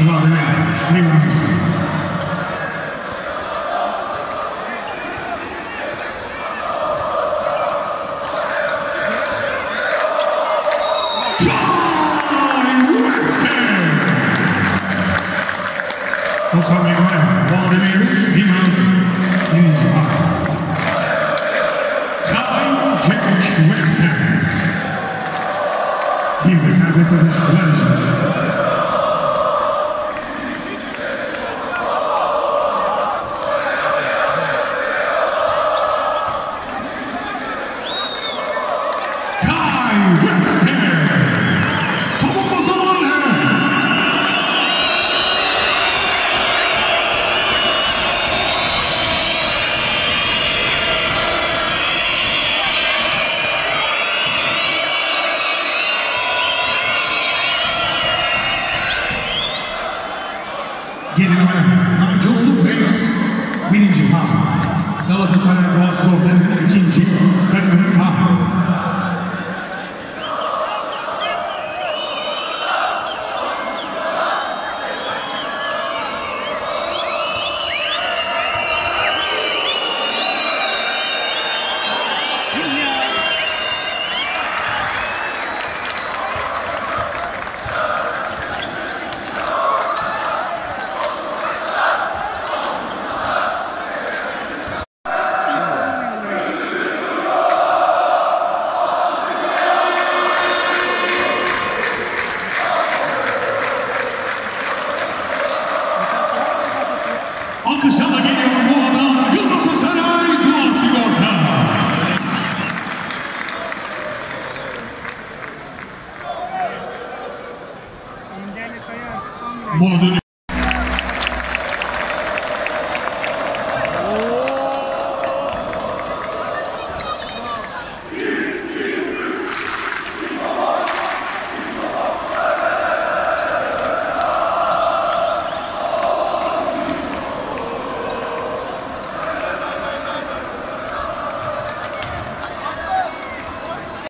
Vladimir Stevens. Vladimir Stevens birinci fark. Ty Jack Webster. Bir de serbest atışlar için. Gelin oyna. Nacoğlu Reyes birinci fark. Galatasaray Doğal Spor'dan ikinci takım fark. Alkışlarla geliyor bu adam Galatasaray Doğal Sigorta. Mola dönüyor.